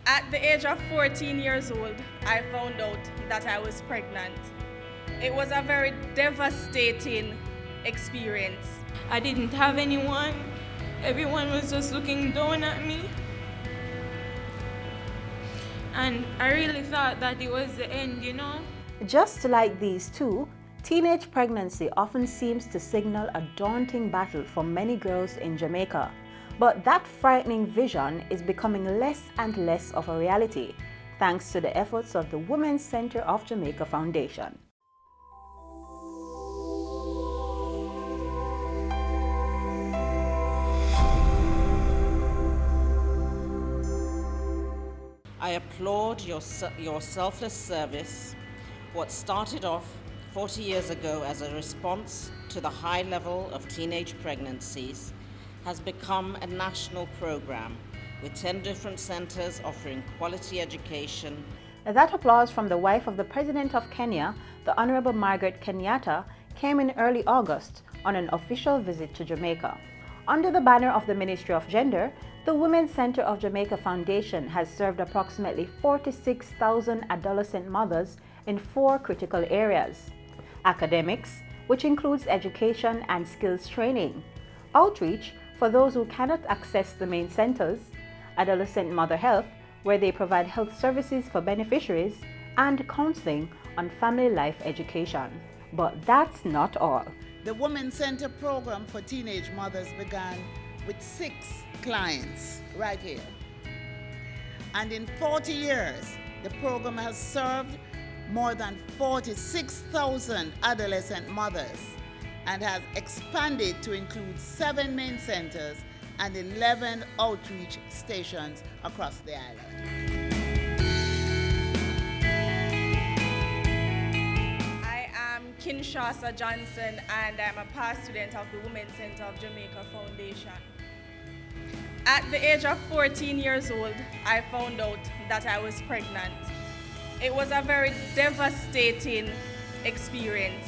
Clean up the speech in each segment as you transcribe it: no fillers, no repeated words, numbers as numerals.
At the age of 14 years old, I found out that I was pregnant. It was a very devastating experience. I didn't have anyone. Everyone was just looking down at me. And I really thought that it was the end, you know? Just like these two, teenage pregnancy often seems to signal a daunting battle for many girls in Jamaica. But that frightening vision is becoming less and less of a reality, thanks to the efforts of the Women's Center of Jamaica Foundation. I applaud your selfless service. What started off 40 years ago as a response to the high level of teenage pregnancies has become a national program with 10 different centers offering quality education. That applause from the wife of the President of Kenya, the Honorable Margaret Kenyatta, came in early August on an official visit to Jamaica. Under the banner of the Ministry of Gender, the Women's Center of Jamaica Foundation has served approximately 46,000 adolescent mothers in 4 critical areas: academics, which includes education and skills training; outreach, for those who cannot access the main centers; adolescent mother health, where they provide health services for beneficiaries; and counseling on family life education. But that's not all. The Women's Center program for teenage mothers began with 6 clients right here. And in 40 years, the program has served more than 46,000 adolescent mothers and has expanded to include 7 main centers and 11 outreach stations across the island. I am Kinshasa Johnson, and I'm a past student of the Women's Center of Jamaica Foundation. At the age of 14 years old, I found out that I was pregnant. It was a very devastating experience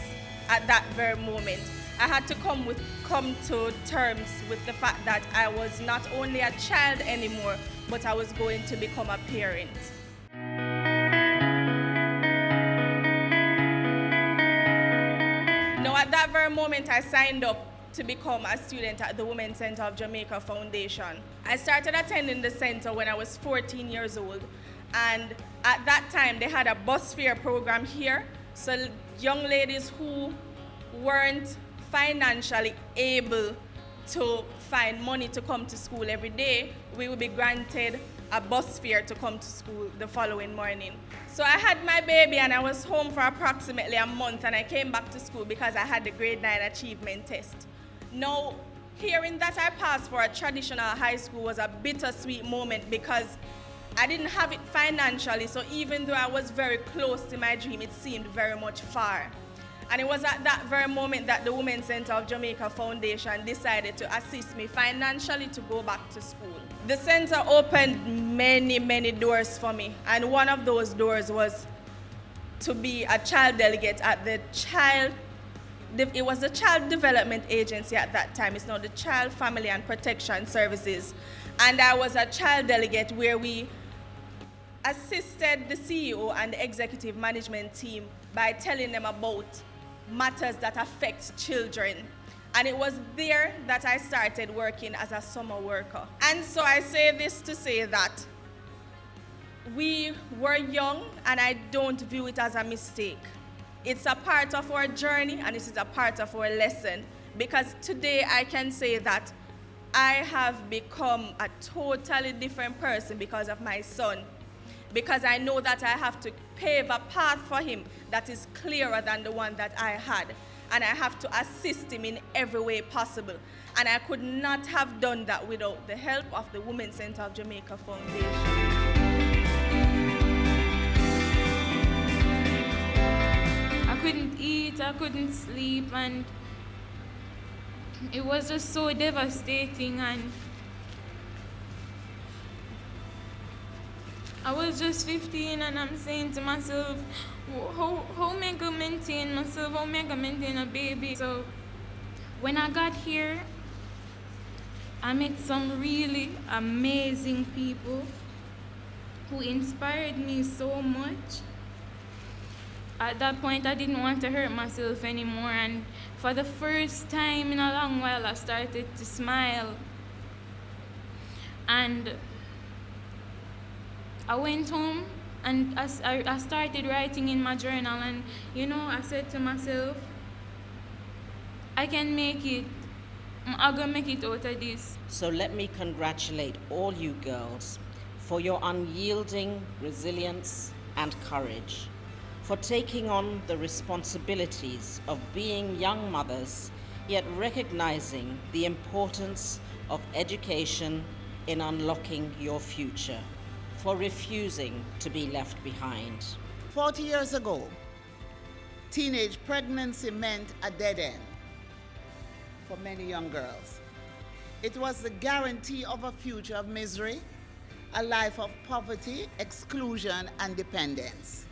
at that very moment. I had to come to terms with the fact that I was not only a child anymore, but I was going to become a parent. Now, at that very moment, I signed up to become a student at the Women's Center of Jamaica Foundation. I started attending the center when I was 14 years old, and at that time they had a bus fare program here, so young ladies who weren't financially able to find money to come to school every day, we would be granted a bus fare to come to school the following morning. So I had my baby and I was home for approximately a month, and I came back to school because I had the grade 9 achievement test. Now, hearing that I passed for a traditional high school was a bittersweet moment because I didn't have it financially, so even though I was very close to my dream, it seemed very much far. And it was at that very moment that the Women's Center of Jamaica Foundation decided to assist me financially to go back to school. The center opened many doors for me, and one of those doors was to be a child delegate at the it was the Child Development Agency at that time. It's now the Child Family and Protection Services. And I was a child delegate where we assisted the CEO and the executive management team by telling them about matters that affect children. And it was there that I started working as a summer worker. And so I say this to say that we were young, and I don't view it as a mistake. It's a part of our journey, and it is a part of our lesson, because today I can say that I have become a totally different person because of my son, because I know that I have to pave a path for him that is clearer than the one that I had, and I have to assist him in every way possible. And I could not have done that without the help of the Women's Center of Jamaica Foundation. I couldn't eat, I couldn't sleep, and it was just so devastating. And I was just 15, and I'm saying to myself, how am I going to maintain myself? How am I going to maintain a baby? So when I got here, I met some really amazing people who inspired me so much. At that point, I didn't want to hurt myself anymore, and for the first time in a long while, I started to smile. And I went home and I started writing in my journal, and I said to myself, I can make it. I'm gonna make it out of this. So let me congratulate all you girls for your unyielding resilience and courage, for taking on the responsibilities of being young mothers, yet recognizing the importance of education in unlocking your future, for refusing to be left behind. 40 years ago, teenage pregnancy meant a dead end for many young girls. It was the guarantee of a future of misery, a life of poverty, exclusion, and dependence.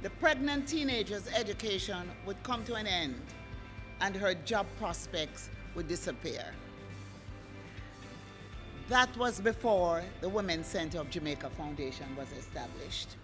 The pregnant teenager's education would come to an end, and her job prospects would disappear. That was before the Women's Center of Jamaica Foundation was established.